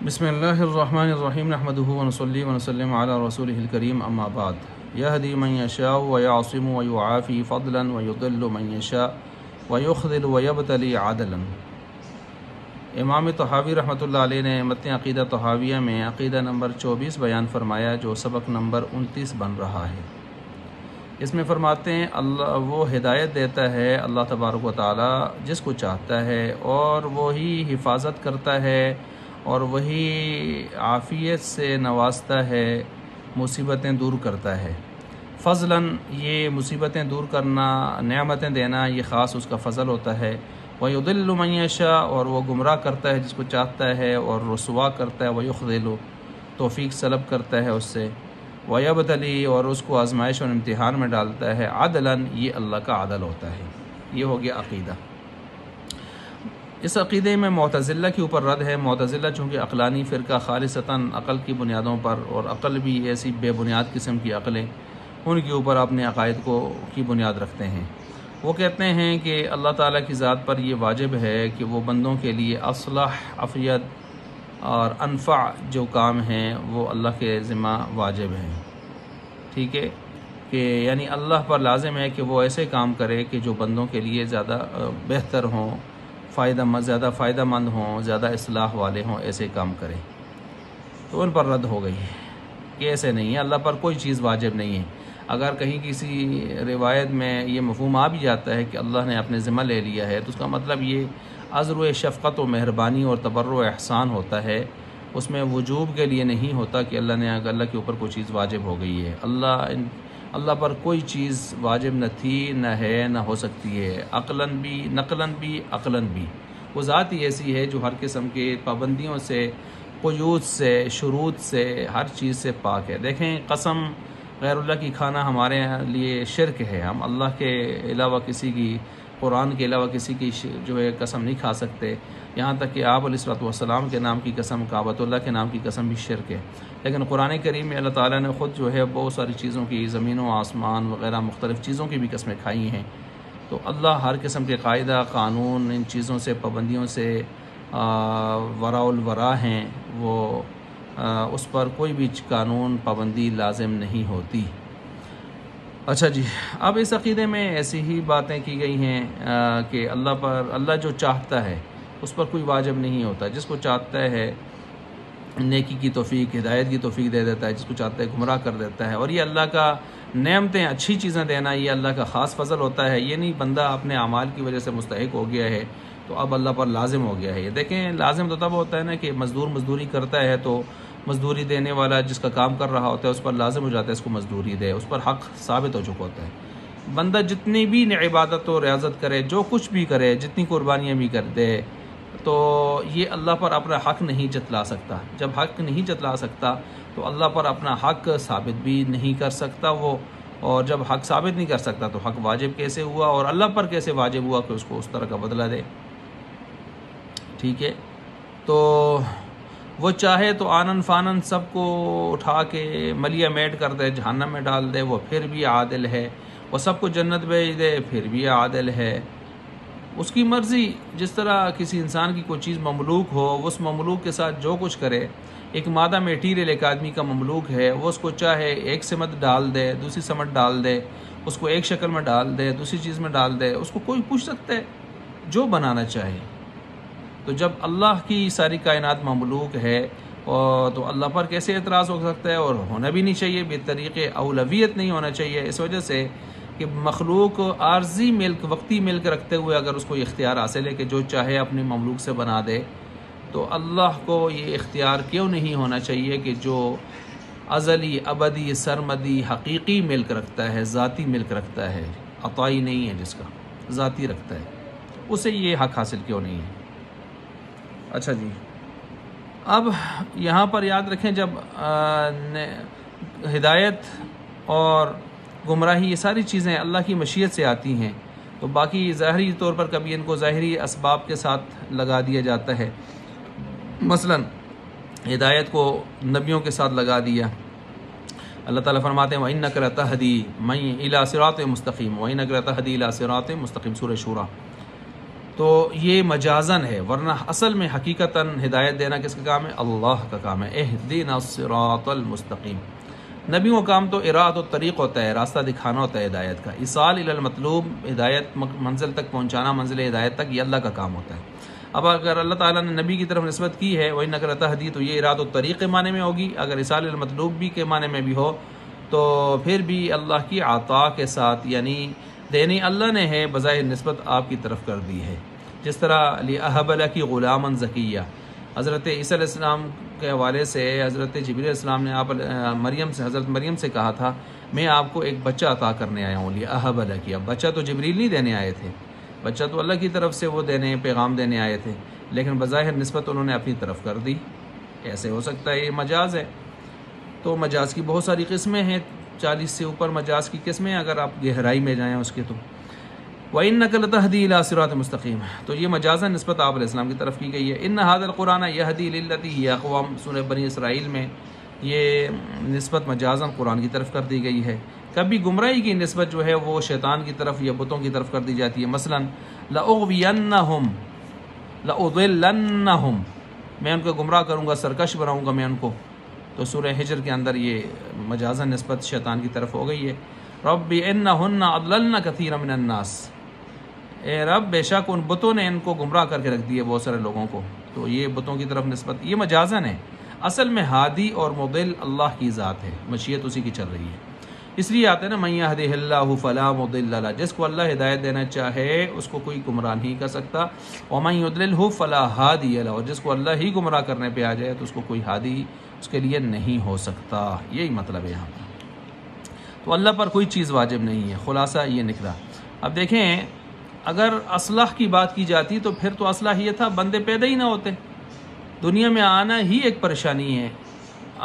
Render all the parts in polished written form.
بسم اللہ الرحمن الرحیم نحمدہ ونصلی ونسلم علی رسولہ الکریم اما بعد یہدی من یشاء ویعصم ویعافی فضلا ویضل من یشاء ویخذل ویبتلی عدلا۔ امام طحاوی رحمۃ اللہ علیہ نے متن عقیدہ طحاویہ میں عقیدہ نمبر 24 بیان فرمایا، جو سبق نمبر 29 بن رہا ہے۔ اس میں فرماتے ہیں اللہ وہ ہدایت دیتا ہے اللہ تبارک و تعالی جس کو چاہتا ہے، اور وہی حفاظت کرتا ہے، اور وہی عافیت سے نوازتا ہے، مصیبتیں دور کرتا ہے۔ فضلاً، یہ مصیبتیں دور کرنا، نعمتیں دینا، یہ خاص اس کا فضل ہوتا ہے۔ وَيُضِلُّ مَن يَشَاءُ، اور وہ گمراہ کرتا ہے جس کو چاہتا ہے اور رسوا کرتا ہے۔ وَيُخْذِلُ، توفیق سلب کرتا ہے اس سے۔ وَيَبْتَلِي، اور اس کو آزمائش اور امتحان میں ڈالتا ہے۔ عدلاً، یہ اللہ کا عدل ہوتا ہے۔ یہ ہو گیا عقیدہ۔ اس عقیدے میں معتزلہ کے اوپر رد ہے۔ معتزلہ چونکہ عقلانی فرقہ، خالصتاً عقل کی بنیادوں پر، اور عقل بھی ایسی بے بنیاد قسم کی عقلیں، ان کے اوپر اپنے عقائد کی بنیاد رکھتے ہیں۔ وہ کہتے ہیں کہ اللہ تعالیٰ کی ذات پر یہ واجب ہے کہ وہ بندوں کے لیے اصلح، افید اور انفع جو کام ہیں وہ اللہ کے ذمہ واجب ہیں۔ ٹھیک ہے، کہ یعنی اللہ پر لازم ہے کہ وہ ایسے کام کرے کہ جو بندوں کے لیے زیادہ بہتر ہوں، زیادہ فائدہ مند ہوں، زیادہ اصلاح والے ہوں، ایسے کام کریں۔ تو ان پر رد ہو گئی کہ ایسے نہیں ہے، اللہ پر کوئی چیز واجب نہیں ہے۔ اگر کہیں کسی روایت میں یہ مفہوم آ بھی جاتا ہے کہ اللہ نے اپنے ذمہ لے لیا ہے، تو اس کا مطلب یہ عذر و شفقت و مہربانی اور تبرع و احسان ہوتا ہے، اس میں وجوب کے لیے نہیں ہوتا کہ اللہ کے اوپر کوئی چیز واجب ہو گئی ہے۔ اللہ پر کوئی چیز واجب نہ تھی، نہ ہے، نہ ہو سکتی ہے، عقلاً بھی، نقلاً بھی، عقلاً بھی۔ وہ ذات ہی ایسی ہے جو ہر قسم کے پابندیوں سے، قیود سے، شروط سے، ہر چیز سے پاک ہے۔ دیکھیں، قسم غیر اللہ کی کھانا ہمارے لیے شرک ہے۔ ہم اللہ کے علاوہ کسی کی، قرآن کے علاوہ کسی کی جو ہے قسم نہیں کھا سکتے۔ یہاں تک کہ آپ علیہ الصلوۃ والسلام کے نام کی قسم، کعبۃ اللہ کے نام کی قسم بھی شرک ہے۔ لیکن قرآن کریم میں اللہ تعالیٰ نے خود جو ہے بہت ساری چیزوں کی، زمین و آسمان وغیرہ مختلف چیزوں کی بھی قسمیں کھائی ہیں۔ تو اللہ ہر قسم کے قاعدہ، قانون، ان چیزوں سے، پابندیوں سے وراء الورا ہیں۔ وہ اس پر کوئی بھی قانون، پابندی لازم نہیں ہوتی۔ اچھا جی، اب اس عقیدے میں ایسی ہی باتیں کی گئی ہیں کہ اللہ جو چاہتا ہے اس پر کوئی واجب نہیں ہوتا۔ جس کو چاہتا ہے نیکی کی توفیق، ہدایت کی توفیق دے دیتا ہے، جس کو چاہتا ہے گمراہ کر دیتا ہے۔ اور یہ اللہ کا نعمتیں، اچھی چیزیں دینا، یہ اللہ کا خاص فضل ہوتا ہے۔ یہ نہیں بندہ اپنے اعمال کی وجہ سے مستحق ہو گیا ہے تو اب اللہ پر لازم ہو گیا ہے۔ یہ دیکھیں، لازم تو تب ہوتا ہے نا کہ مزدوری کرتا ہے تو مزدوری دینے والا جس کا کام کر رہا ہوتا ہے اس پر لازم ہو جاتا ہے اس کو مزدوری دے، اس پر حق ثابت ہو چکا ہوتا ہے۔ بندہ جتنی بھی عبادت و ریاضت کرے، جو کچھ بھی کرے، جتنی قربانیاں بھی کر دے، تو یہ اللہ پر اپنا حق نہیں جتلا سکتا۔ جب حق نہیں جتلا سکتا تو اللہ پر اپنا حق ثابت بھی نہیں کر سکتا وہ، اور جب حق ثابت نہیں کر سکتا تو حق واجب کیسے ہوا، اور اللہ پر کیسے واجب ہوا کہ اس کو اس طرح کا بدلہ دے۔ ٹھیک ہے، تو وہ چاہے تو آنن فانن سب کو اٹھا کے ملیا میٹ کر دے، جہنم میں ڈال دے، وہ پھر بھی عادل ہے۔ وہ سب کو جنت بھیج دے، پھر بھی عادل ہے۔ اس کی مرضی، جس طرح کسی انسان کی کوئی چیز مملوک ہو، وہ اس مملوک کے ساتھ جو کچھ کرے۔ ایک مادہ میٹیریل ایک آدمی کا مملوک ہے، وہ اس کو چاہے ایک سمت ڈال دے، دوسری سمت ڈال دے، اس کو ایک شکل میں ڈال دے، دوسری چیز میں ڈال دے، اس کو کوئی پوچھ سکتا ہے؟ جو بنانا چاہے۔ تو جب اللہ کی ساری کائنات مملوک ہے تو اللہ پر کیسے اعتراض ہو سکتا ہے؟ اور ہونا بھی نہیں چاہیے، بطریق اولویت نہیں ہونا چاہیے، اس وجہ سے کہ مخلوق عارضی ملک، وقتی ملک رکھتے ہوئے اگر اس کو اختیار حاصل ہے کہ جو چاہے اپنے مملوک سے بنا دے، تو اللہ کو یہ اختیار کیوں نہیں ہونا چاہیے کہ جو ازلی، ابدی، سرمدی، حقیقی ملک رکھتا ہے، ذاتی ملک رکھتا ہے، عطائی نہیں ہے جس کا، ذاتی رکھتا ہے، اسے یہ حق حاصل کیوں نہیں ہے؟ اچھا جی، اب یہاں پر یاد رکھیں، جب ہدایت اور گمراہی، یہ ساری چیزیں اللہ کی مشیت سے آتی ہیں، تو باقی ظاہری طور پر کبھی ان کو ظاہری اسباب کے ساتھ لگا دیا جاتا ہے۔ مثلا ہدایت کو نبیوں کے ساتھ لگا دیا۔ اللہ تعالیٰ فرماتے ہیں وَإِنَّكَ لَتَهْدِي مَن إِلَىٰ صِرَاطٍ مُسْتَقِيمٍ وَإِنَّكَ لَتَهْدِي إِلَىٰ صِرَاطٍ مُسْتَقِيمٍ، سورہ شورى۔ تو یہ مجازن ہے، ورنہ اصل میں حقیقتاً ہدایت دینا کس کا کام ہے؟ اللہ کا کام ہے۔ اہدنا الصراط المستقیم۔ نبیوں کا کام تو اراد الطریق ہوتا ہے، راستہ دکھانا ہوتا ہے ہدایت کا۔ ایصال الی المطلوب، ہدایت منزل تک پہنچانا، منزل ہدایت تک، یہ اللہ کا کام ہوتا ہے۔ اب اگر اللہ تعالیٰ نے نبی کی طرف نسبت کی ہے وَإِنَّكَ لَتَهْدِي، تو یہ اراد الطریق کے معنی میں ہوگی۔ اگر ایصال المطلوب بھی کے معنی میں بھی ہو تو پھر بھی اللہ کی عطا کے ساتھ، یعنی دینے اللہ نے ہے، بظاہر نسبت آپ کی طرف کر دی ہے۔ جس طرح لِأَهَبَ لَكِ غُلَامًا زَكِيًّا، حضرت عیسیٰ علیہ السلام کے حوالے سے حضرت جبریل علیہ السلام نے حضرت مریم سے کہا تھا میں آپ کو ایک بچہ عطا کرنے آیا ہوں، لِأَهَبَ لَكِ۔ اب بچہ تو جبریل نہیں دینے آئے تھے، بچہ تو اللہ کی طرف سے وہ دینے، پیغام دینے آئے تھے، لیکن بظاہر نسبت انہوں نے اپنی طرف کر دی۔ ایسے ہو سکتا ہے یہ مجاز ہے۔ تو مجاز کی بہت ساری قسمیں ہیں، 40 سے اوپر مجاز کی قسمیں، اگر آپ گہرائی میں جائیں اس کے تو وَإِنَّكَ لَتَهْدِي إِلَىٰ صِرَاطٍ مُسْتَقِيمٍ، تو یہ مجازاً نسبت آپ علیہ السلام کی طرف کی گئی ہے۔ إِنَّ هَٰذَا الْقُرْآنَ يَهْدِي لِلَّتِي هِيَ أَقْوَمُ، سورہ بنی اسرائیل میں یہ نسبت مجازاً قرآن کی طرف کر دی گئی ہے۔ کبھی گمراہی کی نسبت جو ہے وہ شیطان کی طرف یا بتوں کی طرف کر دی جاتی ہے، مثلاً لَأُغْوِيَنَّهُمْ لَأُضِلَّنَّهُمْ، میں ان کو گمراہ کروں گا، سرکش بناؤں گا میں ان کو۔ تو سورہ حجر کے اندر یہ مجازاً نسبت شیطان کی طرف ہو گئی ہے۔ رَبِّ إِنَّهُنَّ أَضْلَلْنَ كَثِيرًا مِنَ النَّاسِ، اے رب بے شک ان بتوں نے ان کو گمراہ کر کے رکھ دیے بہت سارے لوگوں کو۔ تو یہ بتوں کی طرف نسبت یہ مجازن ہے، اصل میں ہادی اور مضل اللہ کی ذات ہے، مشیت اسی کی چل رہی ہے۔ اس لیے آتے ہیں نا من یہدہ اللہ فلا مضل لہ، جس کو اللہ ہدایت دینا چاہے اس کو کوئی گمراہ نہیں کر سکتا، ومن یضللہ فلا ہادی لہ، اور جس کو اللہ ہی گمراہ کرنے پہ آ جائے تو اس کو کوئی ہادی اس کے لیے نہیں ہو سکتا۔ یہی مطلب ہے یہاں پر۔ تو اللہ پر کوئی چیز واجب نہیں ہے، خلاصہ یہ نکلا۔ اب دیکھیں اگر اصلاح کی بات کی جاتی تو پھر تو اصلاح یہ تھا بندے پیدا ہی نہ ہوتے، دنیا میں آنا ہی ایک پریشانی ہے۔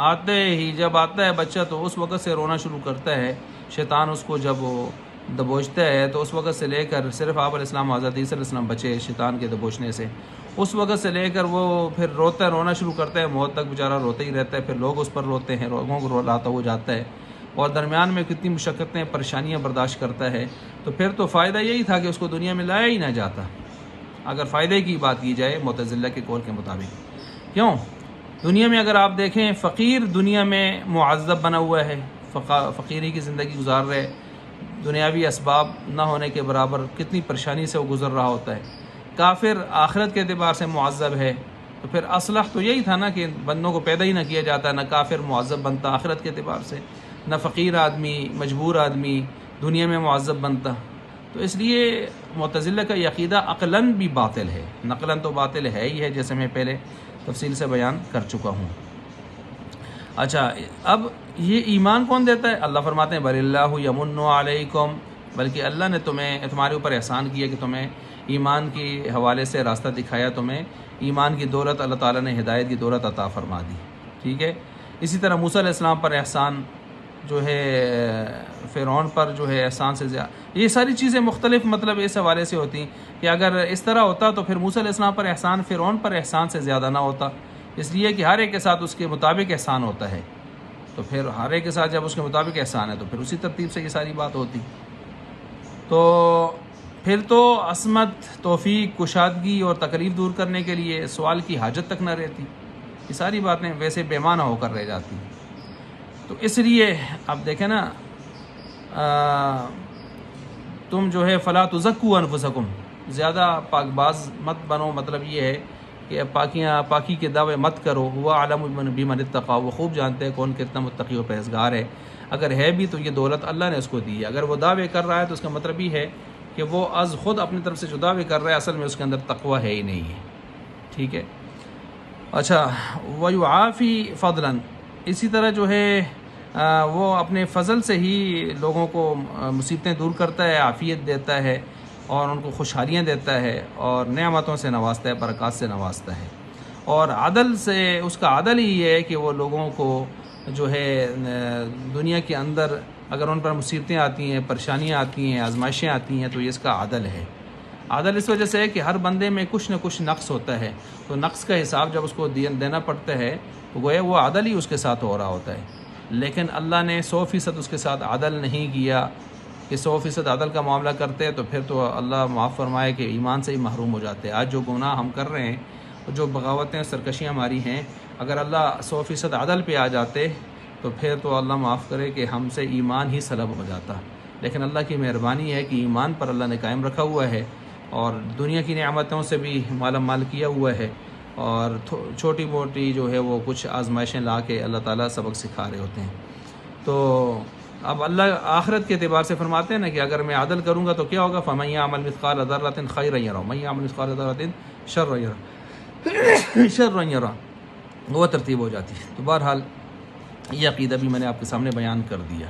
آتے ہی جب آتا ہے بچہ تو اس وقت سے رونا شروع کرتا ہے، شیطان اس کو جب وہ دبوچتا ہے تو اس وقت سے لے کر صرف آپ علیہ السلام حضرت عیسیٰ علیہ السلام بچے شیطان کے دبوچنے سے، اس وقت سے لے کر وہ پھر رونا شروع کرتا ہے، موت تک بیچارہ روتا ہی رہتا ہے، پھر لوگ اس پر روتے ہیں، لوگوں کو رلاتا ہو جاتا ہے، اور درمیان میں کتنی مشقتیں پریشانیاں برداشت کرتا ہے۔ تو پھر تو فائدہ یہی تھا کہ اس کو دنیا میں لایا ہی نہ جاتا، اگر فائدے کی بات کی جائے معتزلہ کے قول کے مطابق۔ کیوں؟ دنیا میں اگر آپ دیکھیں فقیر دنیا میں معذب بنا ہوا ہے، فقیری کی زندگی گزار رہے، دنیاوی اسباب نہ ہونے کے برابر کتنی پریشانی سے وہ گزر رہا ہوتا ہے۔ کافر آخرت کے اعتبار سے معذب ہے، تو پھر اصلح تو یہی تھا نا کہ بندوں کو پیدا ہی نہ کیا جاتا، نہ کافر معذب بنتا آخرت کے اعتبار سے، نہ فقیر آدمی مجبور آدمی دنیا میں معذب بنتا۔ تو اس لیے معتزلہ کا یہ عقیدہ عقلاً بھی باطل ہے، نقلاً تو باطل ہے ہی ہے، جیسے میں پہلے تفصیل سے بیان کر چکا ہوں۔ اچھا، اب یہ ایمان کون دیتا ہے؟ اللہ فرماتے ہیں بل اللہ یمن علیکم، بلکہ اللہ نے تمہارے اوپر احسان کیا کہ تمہیں ایمان کے حوالے سے راستہ دکھایا، تمہیں ایمان کی دولت اللہ تعالیٰ نے ہدایت کی دولت عطا فرما دی، ٹھیک ہے۔ اسی طرح موسیٰ علیہ السلام پر احسان جو ہے، فرعون پر جو ہے احسان سے زیادہ، یہ ساری چیزیں مختلف مطلب اس حوالے سے ہوتی کہ اگر اس طرح ہوتا تو پھر موسیٰ علیہ السلام پر احسان فرعون پر احسان سے زیادہ نہ ہوتا، اس لیے کہ ہر ایک کے ساتھ اس کے مطابق احسان ہوتا ہے، تو پھر ہر ایک کے ساتھ جب اس کے مطابق احسان ہے تو پھر اسی ترتیب سے یہ ساری بات ہوتی۔ تو پھر تو عصمت، توفیق، کشادگی اور تکلیف دور کرنے کے لیے سوال کی حاجت تک نہ رہتی، یہ ساری باتیں ویسے بے معنی ہو کر رہ جاتی۔ تو اس لیے آپ دیکھیں نا، تم جو ہے فلا تزکوا انفسکم، زیادہ پاک باز مت بنو، مطلب یہ ہے کہ پاکی کے دعوے مت کرو، وہ عالم بمن اتقی، وہ خوب جانتے ہیں کون کتنا متقی و پرہیزگار ہے، اگر ہے بھی تو یہ دولت اللہ نے اس کو دی ہے، اگر وہ دعوے کر رہا ہے تو اس کا مطلب یہ ہے کہ وہ از خود اپنی طرف سے جو دعوے کر رہا ہے اصل میں اس کے اندر تقوی ہے ہی نہیں ہے، ٹھیک ہے۔ اچھا، وَيُعَافِي فَضْلًا، اسی طرح جو ہے وہ اپنے فضل سے ہی لوگوں کو مصیبتیں دور کرتا ہے، عافیت دیتا ہے اور ان کو خوشحالیاں دیتا ہے اور نعمتوں سے نوازتا ہے، برکات سے نوازتا ہے، اور عدل سے اس کا عدل ہی ہے کہ وہ لوگوں کو جو ہے دنیا کے اندر اگر ان پر مصیبتیں آتی ہیں، پریشانیاں آتی ہیں، آزمائشیں آتی ہیں تو یہ اس کا عدل ہے۔ عدل اس وجہ سے ہے کہ ہر بندے میں کچھ نہ کچھ نقص ہوتا ہے، تو نقص کا حساب جب اس کو دینا پڑتا ہے تو گویا وہ عدل ہی اس کے ساتھ ہو رہا ہوتا ہے، لیکن اللہ نے 100% اس کے ساتھ عدل نہیں کیا، کہ 100% عدل کا معاملہ کرتے ہیں تو پھر تو اللہ معاف فرمائے کہ ایمان سے ہی محروم ہو جاتے ہیں۔ آج جو گناہ ہم کر رہے ہیں، جو بغاوتیں سرکشیاں ہماری ہیں، اگر اللہ 100% عدل پہ آ جاتے تو پھر تو اللہ معاف کرے کہ ہم سے ایمان ہی سلب ہو جاتا۔ لیکن اللہ کی مہربانی ہے کہ ایمان پر اللہ نے قائم رکھا ہوا ہے اور دنیا کی نعمتوں سے بھی مالا مال کیا ہوا ہے، اور چھوٹی موٹی جو ہے وہ کچھ آزمائشیں لا کے اللہ تعالیٰ سبق سکھا رہے ہوتے ہیں۔ تو اب اللہ آخرت کے اعتبار سے فرماتے ہیں نا کہ اگر میں عدل کروں گا تو کیا ہوگا، فَمَن يَعْمَلْ مِثْقَالَ ذَرَّةٍ خَيْرًا يَرَهُ وَمَن يَعْمَلْ مِثْقَالَ ذَرَّةٍ شَرًّا يَرَهُ، وہ ترتیب ہو جاتی ہے۔ تو بہرحال یہ عقیدہ بھی میں نے آپ کے سامنے بیان کر دیا۔